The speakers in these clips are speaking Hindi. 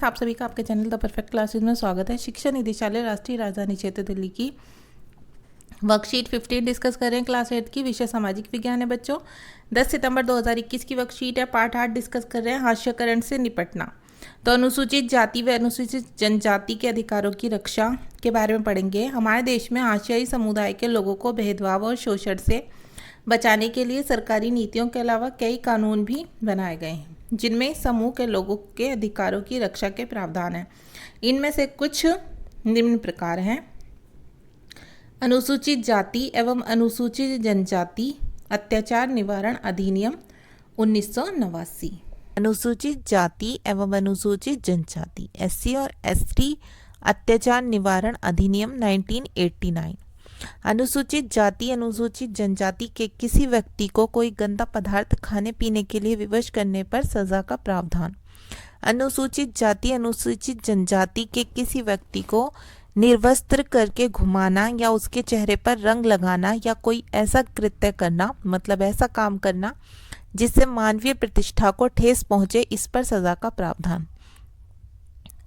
आप सभी का आपके चैनल द परफेक्ट क्लासेस में स्वागत है। शिक्षा निदेशालय राष्ट्रीय राजधानी क्षेत्र दिल्ली की वर्कशीट 15 डिस्कस कर रहे हैं। क्लास 8 की विषय सामाजिक विज्ञान है बच्चों। 10 सितंबर 2021 की वर्कशीट है। पार्ट 8 डिस्कस कर रहे हैं हास्यकरण से निपटना। तो अनुसूचित जाति व अनुसूचित जनजाति के अधिकारों की रक्षा के बारे में पढ़ेंगे। हमारे देश में आशियाई समुदाय के लोगों को भेदभाव और शोषण से बचाने के लिए सरकारी नीतियों के अलावा कई कानून भी बनाए गए हैं, जिनमें समूह के लोगों के अधिकारों की रक्षा के प्रावधान हैं। इनमें से कुछ निम्न प्रकार हैं। अनुसूचित जाति एवं अनुसूचित जनजाति अत्याचार निवारण अधिनियम 1989। अनुसूचित जाति एवं अनुसूचित जनजाति SC और ST अत्याचार निवारण अधिनियम 1989। अनुसूचित जाति अनुसूचित जनजाति के किसी व्यक्ति को कोई गंदा पदार्थ खाने पीने के लिए विवश करने पर सजा का प्रावधान। अनुसूचित जाति अनुसूचित जनजाति के किसी व्यक्ति को निर्वस्त्र करके घुमाना या उसके चेहरे पर रंग लगाना या कोई ऐसा कृत्य करना, मतलब ऐसा काम करना जिससे मानवीय प्रतिष्ठा को ठेस पहुंचे, इस पर सजा का प्रावधान।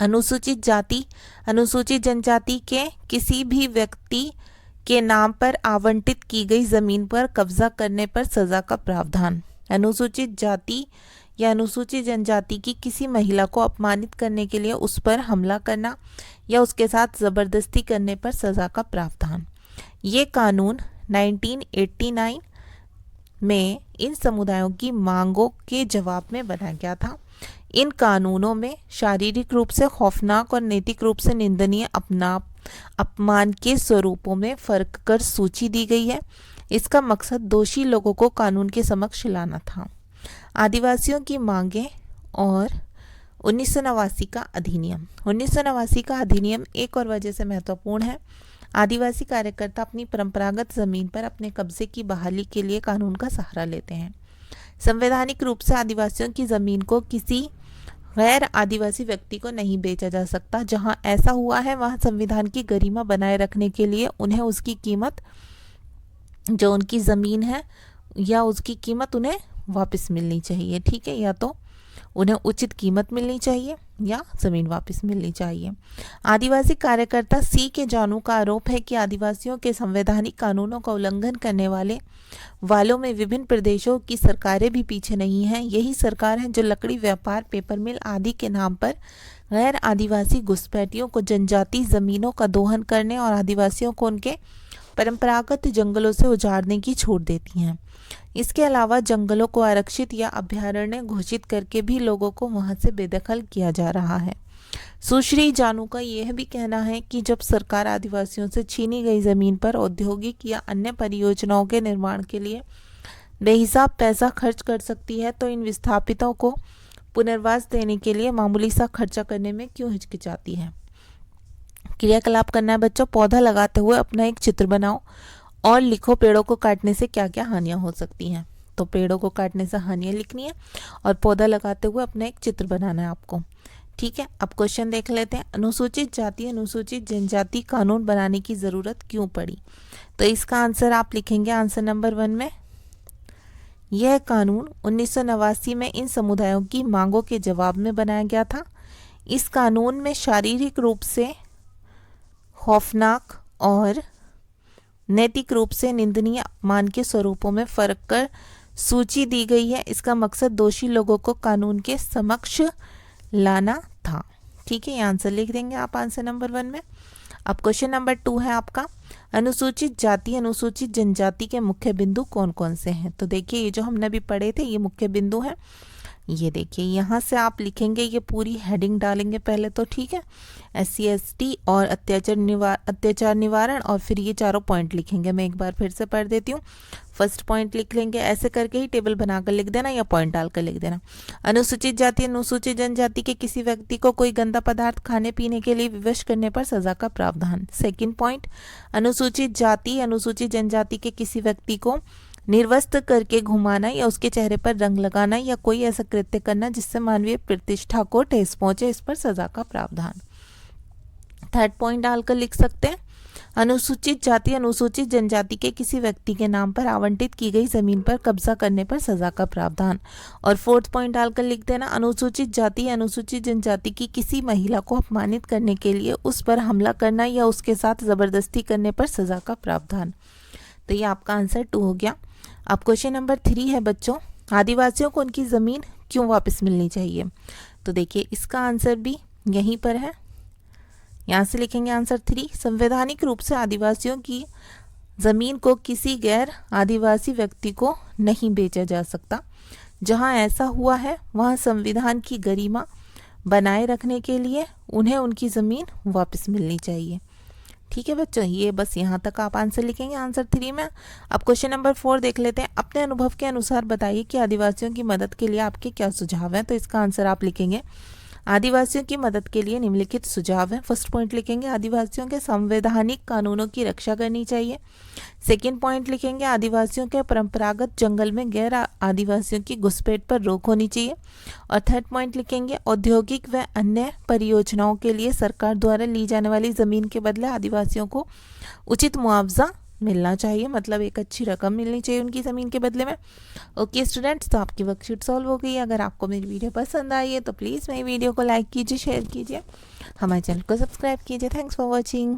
अनुसूचित जाति अनुसूचित जनजाति के किसी भी व्यक्ति के नाम पर आवंटित की गई जमीन पर कब्जा करने पर सजा का प्रावधान। अनुसूचित जाति या अनुसूचित जनजाति की किसी महिला को अपमानित करने के लिए उस पर हमला करना या उसके साथ जबरदस्ती करने पर सजा का प्रावधान। ये कानून 1989 में इन समुदायों की मांगों के जवाब में बनाया गया था। इन कानूनों में शारीरिक रूप से खौफनाक और नैतिक रूप से निंदनीय अपमान के स्वरूपों में फर्क कर सूची दी गई है। इसका मकसद दोषी लोगों को कानून के समक्ष लाना था। आदिवासियों की मांगें और 1989 का अधिनियम। 1989 का अधिनियम एक और वजह से महत्वपूर्ण है। आदिवासी कार्यकर्ता अपनी परंपरागत जमीन पर अपने कब्जे की बहाली के लिए कानून का सहारा लेते हैं। संवैधानिक रूप से आदिवासियों की जमीन को किसी गैर आदिवासी व्यक्ति को नहीं बेचा जा सकता। जहां ऐसा हुआ है वहां संविधान की गरिमा बनाए रखने के लिए उन्हें उसकी कीमत, जो उनकी ज़मीन है या उसकी कीमत उन्हें वापस मिलनी चाहिए। ठीक है, या तो उन्हें उचित कीमत मिलनी चाहिए या ज़मीन वापस मिलनी चाहिए। आदिवासी कार्यकर्ता सी के जानू का आरोप है कि आदिवासियों के संवैधानिक कानूनों का उल्लंघन करने वालों में विभिन्न प्रदेशों की सरकारें भी पीछे नहीं हैं। यही सरकार है जो लकड़ी व्यापार, पेपर मिल आदि के नाम पर गैर आदिवासी घुसपैठियों को जनजाति जमीनों का दोहन करने और आदिवासियों को उनके परंपरागत जंगलों से उजाड़ने की छूट देती हैं। इसके अलावा जंगलों को आरक्षित या अभयारण्य घोषित करके भी लोगों को वहां से बेदखल किया जा रहा है। सुश्री जानू का यह भी कहना है कि जब सरकार आदिवासियों से छीनी गई जमीन पर औद्योगिक या अन्य परियोजनाओं के निर्माण के लिए बेहिसाब पैसा खर्च कर सकती है, तो इन विस्थापितों को पुनर्वास देने के लिए मामूली सा खर्चा करने में क्यों हिचकिचाती है। क्रियाकलाप करना है बच्चों। पौधा लगाते हुए अपना एक चित्र बनाओ और लिखो पेड़ों को काटने से क्या क्या हानियां हो सकती हैं। तो पेड़ों को काटने से हानियां लिखनी है और पौधा लगाते हुए अपना एक चित्र बनाना है आपको। ठीक है, अब क्वेश्चन देख लेते हैं। अनुसूचित जाति अनुसूचित जनजाति कानून बनाने की ज़रूरत क्यों पड़ी? तो इसका आंसर आप लिखेंगे आंसर नंबर 1 में। यह कानून 1989 में इन समुदायों की मांगों के जवाब में बनाया गया था। इस कानून में शारीरिक रूप से खौफनाक और नैतिक रूप से निंदनीय अपमान के स्वरूपों में फर्क कर सूची दी गई है। इसका मकसद दोषी लोगों को कानून के समक्ष लाना था। ठीक है, ये आंसर लिख देंगे आप आंसर नंबर 1 में। अब क्वेश्चन नंबर 2 है आपका, अनुसूचित जाति अनुसूचित जनजाति के मुख्य बिंदु कौन कौन से हैं? तो देखिए, ये जो हमने अभी पढ़े थे ये मुख्य बिंदु हैं। ये देखिए, यहाँ से आप लिखेंगे, ये पूरी हेडिंग डालेंगे पहले तो। ठीक है, SC ST और अत्याचार निवारण, और फिर ये चारों पॉइंट लिखेंगे। मैं एक बार फिर से पढ़ देती हूँ। फर्स्ट पॉइंट लिख लेंगे, ऐसे करके ही टेबल बनाकर लिख देना या पॉइंट डालकर लिख देना। अनुसूचित जाति अनुसूचित जनजाति के किसी व्यक्ति को कोई गंदा पदार्थ खाने पीने के लिए विवश करने पर सजा का प्रावधान। सेकंड पॉइंट, अनुसूचित जाति अनुसूचित जनजाति के किसी व्यक्ति को निर्वस्त्र करके घुमाना या उसके चेहरे पर रंग लगाना या कोई ऐसा कृत्य करना जिससे मानवीय प्रतिष्ठा को ठेस पहुंचे, इस पर सजा का प्रावधान। थर्ड पॉइंट डालकर लिख सकते हैं, अनुसूचित जाति अनुसूचित जनजाति के किसी व्यक्ति के नाम पर आवंटित की गई जमीन पर कब्जा करने पर सजा का प्रावधान। और फोर्थ पॉइंट डालकर लिख देना, अनुसूचित जाति अनुसूचित जनजाति की किसी महिला को अपमानित करने के लिए उस पर हमला करना या उसके साथ जबरदस्ती करने पर सजा का प्रावधान। तो ये आपका आंसर 2 हो गया। अब क्वेश्चन नंबर 3 है बच्चों, आदिवासियों को उनकी ज़मीन क्यों वापस मिलनी चाहिए। तो देखिए इसका आंसर भी यहीं पर है, यहाँ से लिखेंगे आंसर 3। संवैधानिक रूप से आदिवासियों की ज़मीन को किसी गैर आदिवासी व्यक्ति को नहीं बेचा जा सकता। जहाँ ऐसा हुआ है वहाँ संविधान की गरिमा बनाए रखने के लिए उन्हें उनकी ज़मीन वापस मिलनी चाहिए। ठीक है बच्चों, ये बस यहाँ तक आप आंसर लिखेंगे आंसर 3 में। अब क्वेश्चन नंबर 4 देख लेते हैं। अपने अनुभव के अनुसार बताइए कि आदिवासियों की मदद के लिए आपके क्या सुझाव हैं। तो इसका आंसर आप लिखेंगे, आदिवासियों की मदद के लिए निम्नलिखित सुझाव हैं। फर्स्ट पॉइंट लिखेंगे, आदिवासियों के संवैधानिक कानूनों की रक्षा करनी चाहिए। सेकंड पॉइंट लिखेंगे, आदिवासियों के परंपरागत जंगल में गैर आदिवासियों की घुसपैठ पर रोक होनी चाहिए। और थर्ड पॉइंट लिखेंगे, औद्योगिक व अन्य परियोजनाओं के लिए सरकार द्वारा ली जाने वाली ज़मीन के बदले आदिवासियों को उचित मुआवजा मिलना चाहिए, मतलब एक अच्छी रकम मिलनी चाहिए उनकी ज़मीन के बदले में। ओके स्टूडेंट्स, तो आपकी वर्कशीट सॉल्व हो गई। अगर आपको मेरी वीडियो पसंद आई है तो प्लीज़ मेरी वीडियो को लाइक कीजिए, शेयर कीजिए, हमारे चैनल को सब्सक्राइब कीजिए। Thanks for watching.